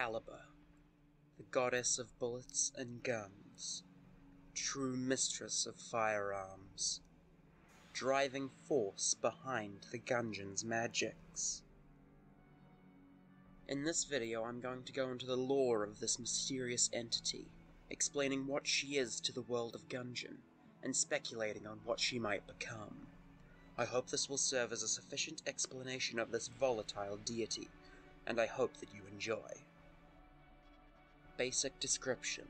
Kaliber, the goddess of bullets and guns, true mistress of firearms, driving force behind the Gungeon's magics. In this video I'm going to go into the lore of this mysterious entity, explaining what she is to the world of Gungeon, and speculating on what she might become. I hope this will serve as a sufficient explanation of this volatile deity, and I hope that you enjoy. Basic description.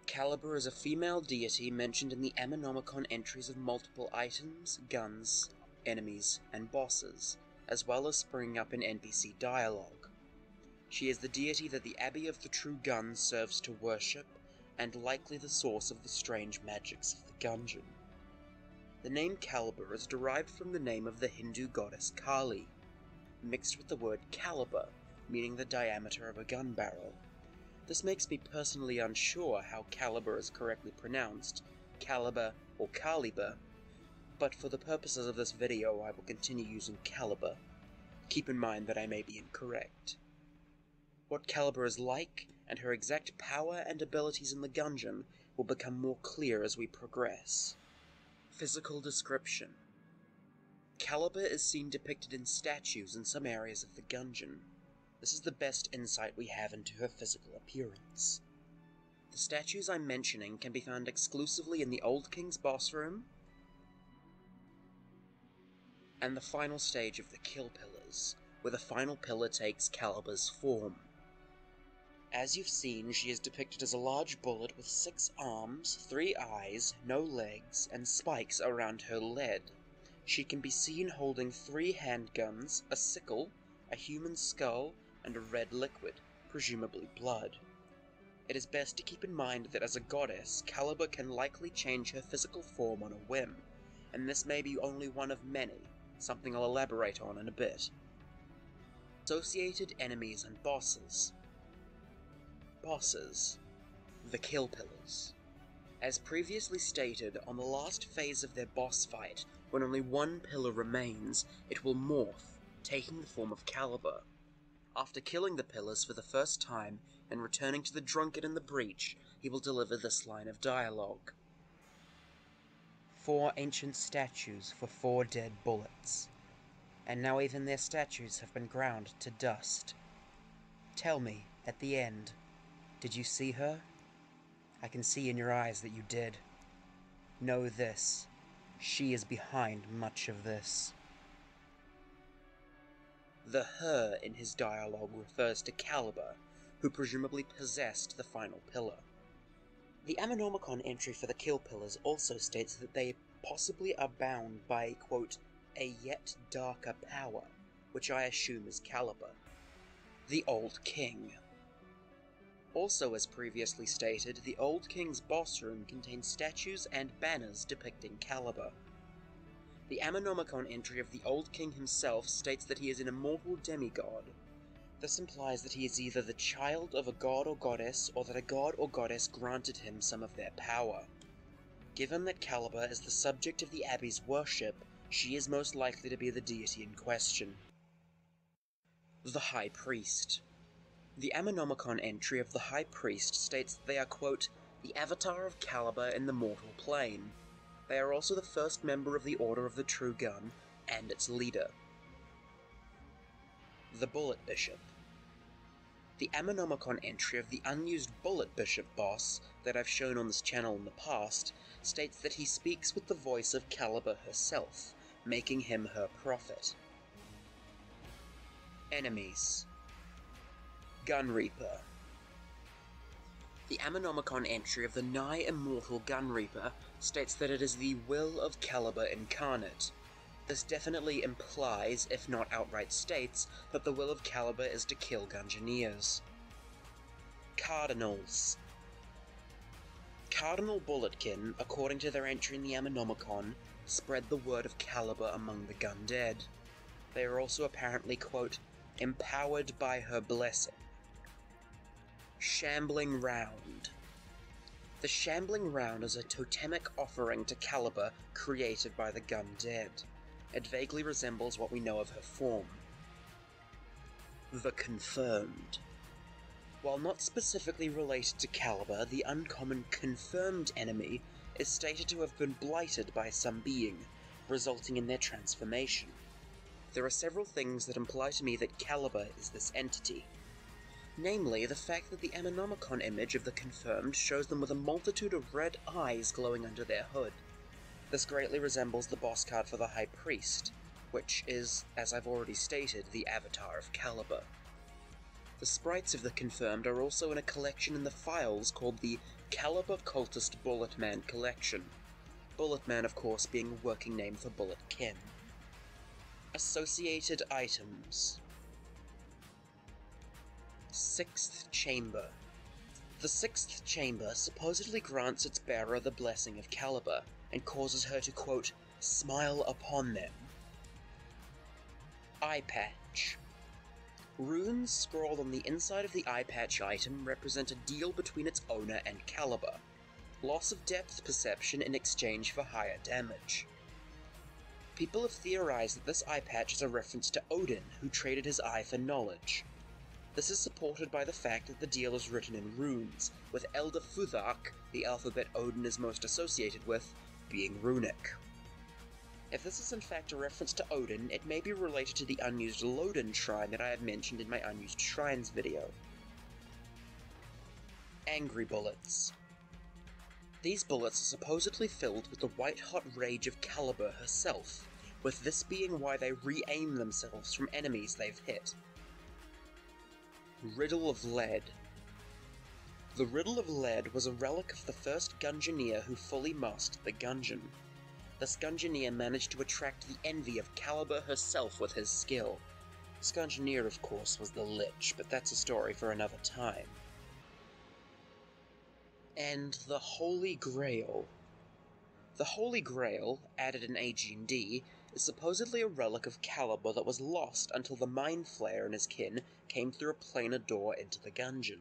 Kaliber is a female deity mentioned in the Ammonomicon entries of multiple items, guns, enemies, and bosses, as well as springing up in NPC dialogue. She is the deity that the Abbey of the True Gun serves to worship, and likely the source of the strange magics of the Gungeon. The name Kaliber is derived from the name of the Hindu goddess Kali, mixed with the word caliber, meaning the diameter of a gun barrel. This makes me personally unsure how Kaliber is correctly pronounced, Kaliber or Kaliber, but for the purposes of this video I will continue using Kaliber. Keep in mind that I may be incorrect. What Kaliber is like, and her exact power and abilities in the Gungeon, will become more clear as we progress. Physical description. Kaliber is seen depicted in statues in some areas of the Gungeon. This is the best insight we have into her physical appearance. The statues I'm mentioning can be found exclusively in the Old King's boss room, and the final stage of the Kill Pillars, where the final pillar takes Kaliber's form. As you've seen, she is depicted as a large bullet with 6 arms, 3 eyes, no legs, and spikes around her lead. She can be seen holding 3 handguns, a sickle, a human skull, and a red liquid, presumably blood. It is best to keep in mind that as a goddess, Kaliber can likely change her physical form on a whim, and this may be only one of many, something I'll elaborate on in a bit. Associated enemies and bosses. Bosses. The Kill Pillars. As previously stated, on the last phase of their boss fight, when only one pillar remains, it will morph, taking the form of Kaliber. After killing the pillars for the first time, and returning to the drunkard in the breach, he will deliver this line of dialogue. 4 ancient statues for 4 dead bullets, and now even their statues have been ground to dust. Tell me, at the end, did you see her? I can see in your eyes that you did. Know this, she is behind much of this. The her in his dialogue refers to Kaliber, who presumably possessed the final pillar. The Ammonomicon entry for the Kill Pillars also states that they possibly are bound by, quote, a yet darker power, which I assume is Kaliber. The Old King. Also, as previously stated, the Old King's boss room contains statues and banners depicting Kaliber. The Ammonomicon entry of the Old King himself states that he is an immortal demigod. This implies that he is either the child of a god or goddess, or that a god or goddess granted him some of their power. Given that Kaliber is the subject of the Abbey's worship, she is most likely to be the deity in question. The High Priest. The Ammonomicon entry of the High Priest states that they are, quote, the avatar of Kaliber in the mortal plane. They are also the first member of the Order of the True Gun, and its leader. The Bullet Bishop. The Ammonomicon entry of the unused Bullet Bishop boss that I've shown on this channel in the past states that he speaks with the voice of Kaliber herself, making him her prophet. Enemies. Gunreaper. The Ammonomicon entry of the nigh-immortal Gunreaper states that it is the will of Kaliber incarnate. This definitely implies, if not outright states, that the will of Kaliber is to kill Gungeoneers. Cardinals. Cardinal Bulletkin, according to their entry in the Ammonomicon, spread the word of Kaliber among the Gundead. They are also apparently, quote, empowered by her blessing. Shambling Round. The Shambling Round is a totemic offering to Kaliber created by the Gundead. It vaguely resembles what we know of her form. The Confirmed. While not specifically related to Kaliber, the uncommon Confirmed enemy is stated to have been blighted by some being, resulting in their transformation. There are several things that imply to me that Kaliber is this entity. Namely, the fact that the Ammonomicon image of the Confirmed shows them with a multitude of red eyes glowing under their hood. This greatly resembles the boss card for the High Priest, which is, as I've already stated, the avatar of Kaliber. The sprites of the Confirmed are also in a collection in the files called the Kaliber Cultist Bulletman Collection. Bulletman, of course, being a working name for Bullet Kin. Associated items. 6th Chamber. The 6th Chamber supposedly grants its bearer the blessing of Kaliber, and causes her to, quote, smile upon them. Eye Patch. Runes scrawled on the inside of the eye patch item represent a deal between its owner and Kaliber. Loss of depth perception in exchange for higher damage. People have theorized that this eye patch is a reference to Odin, who traded his eye for knowledge. This is supported by the fact that the deal is written in runes, with Elder Futhark, the alphabet Odin is most associated with, being runic. If this is in fact a reference to Odin, it may be related to the unused Lodin shrine that I have mentioned in my unused shrines video. Angry Bullets. These bullets are supposedly filled with the white-hot rage of Kaliber herself, with this being why they re-aim themselves from enemies they've hit. Riddle of Lead. The Riddle of Lead was a relic of the first Gungeoneer who fully mastered the Gungeon. This Gungeoneer managed to attract the envy of Kaliber herself with his skill. This Gungeoneer, of course, was the Lich, but that's a story for another time. And the Holy Grail. The Holy Grail, added in AG&D, is supposedly a relic of Kaliber that was lost until the Mind Flayer and his kin came through a planar door into the Gungeon.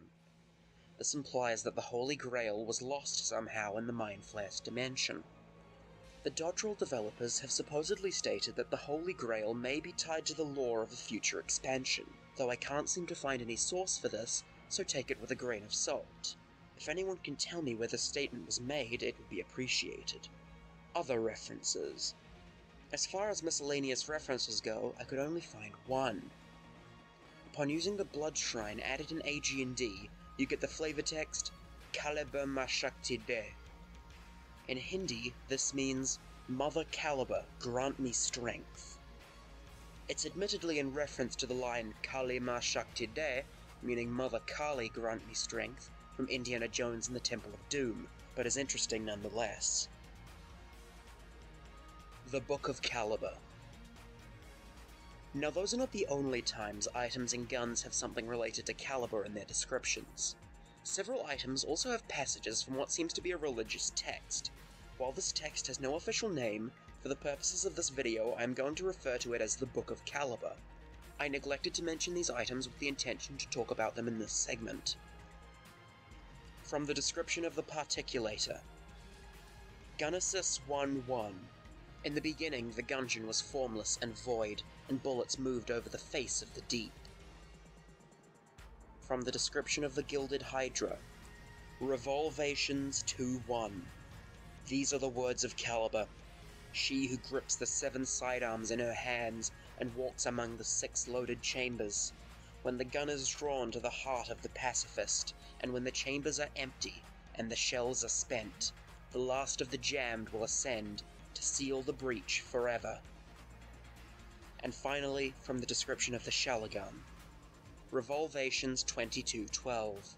This implies that the Holy Grail was lost somehow in the Mind Flayer's dimension. The Dodgerel developers have supposedly stated that the Holy Grail may be tied to the lore of a future expansion, though I can't seem to find any source for this, so take it with a grain of salt. If anyone can tell me where the statement was made, it would be appreciated. Other references. As far as miscellaneous references go, I could only find one. Upon using the Blood Shrine added in AG&D, you get the flavor text, Kaliber ma Shakti De. In Hindi, this means, Mother Kaliber, grant me strength. It's admittedly in reference to the line Kali ma Shakti De, meaning Mother Kali, grant me strength, from Indiana Jones and the Temple of Doom, but is interesting nonetheless. The Book of Kaliber. Now those are not the only times items and guns have something related to Kaliber in their descriptions. Several items also have passages from what seems to be a religious text. While this text has no official name, for the purposes of this video I am going to refer to it as the Book of Kaliber. I neglected to mention these items with the intention to talk about them in this segment. From the description of the Particulator. Genesis 1:1. In the beginning the Gungeon was formless and void, and bullets moved over the face of the deep. From the description of the Gilded Hydra. Revolvations 2:1. These are the words of Kaliber, she who grips the 7 sidearms in her hands and walks among the 6 loaded chambers. When the gun is drawn to the heart of the pacifist, and when the chambers are empty, and the shells are spent, the last of the jammed will ascend, to seal the breach forever. And finally, from the description of the Shalagun. Revolvations 22:12.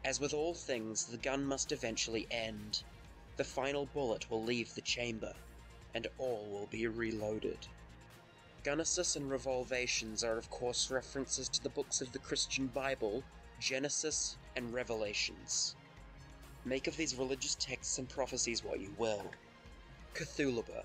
As with all things, the gun must eventually end. The final bullet will leave the chamber, and all will be reloaded. Genesis and Revolvations are of course references to the books of the Christian Bible, Genesis and Revelations. Make of these religious texts and prophecies what you will. Cthulhu.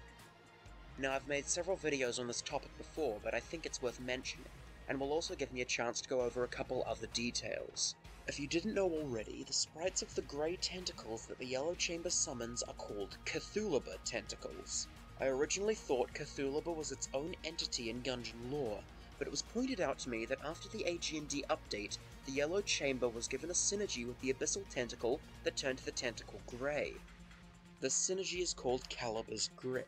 Now I've made several videos on this topic before, but I think it's worth mentioning, and will also give me a chance to go over a couple other details. If you didn't know already, the sprites of the grey tentacles that the Yellow Chamber summons are called Cthulhu tentacles. I originally thought Cthulhu was its own entity in Gungeon lore, but it was pointed out to me that after the AG&D update, the Yellow Chamber was given a synergy with the Abyssal Tentacle that turned the tentacle grey. This synergy is called Kaliber's Grip.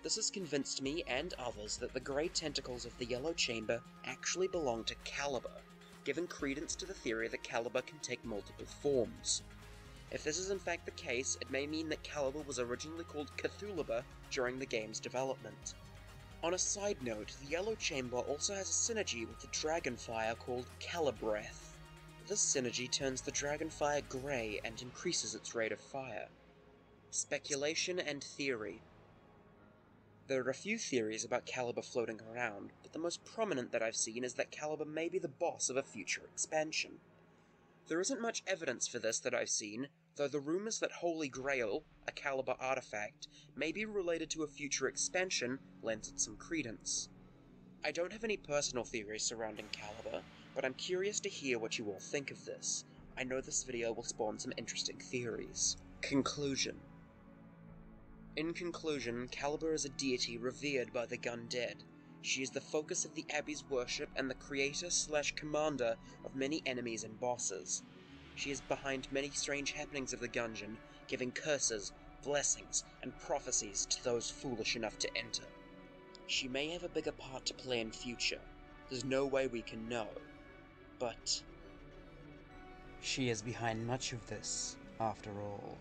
This has convinced me and others that the grey tentacles of the Yellow Chamber actually belong to Kaliber, giving credence to the theory that Kaliber can take multiple forms. If this is in fact the case, it may mean that Kaliber was originally called Cthulhuber during the game's development. On a side note, the Yellow Chamber also has a synergy with the Dragonfire called Calibreath. This synergy turns the Dragonfire grey and increases its rate of fire. Speculation and theory. There are a few theories about Kaliber floating around, but the most prominent that I've seen is that Kaliber may be the boss of a future expansion. There isn't much evidence for this that I've seen, though the rumors that Holy Grail, a Kaliber artifact, may be related to a future expansion lends it some credence. I don't have any personal theories surrounding Kaliber, but I'm curious to hear what you all think of this. I know this video will spawn some interesting theories. Conclusion. In conclusion, Kaliber is a deity revered by the Gundead. She is the focus of the Abbey's worship and the creator/commander of many enemies and bosses. She is behind many strange happenings of the Gungeon, giving curses, blessings, and prophecies to those foolish enough to enter. She may have a bigger part to play in future. There's no way we can know. But she is behind much of this, after all.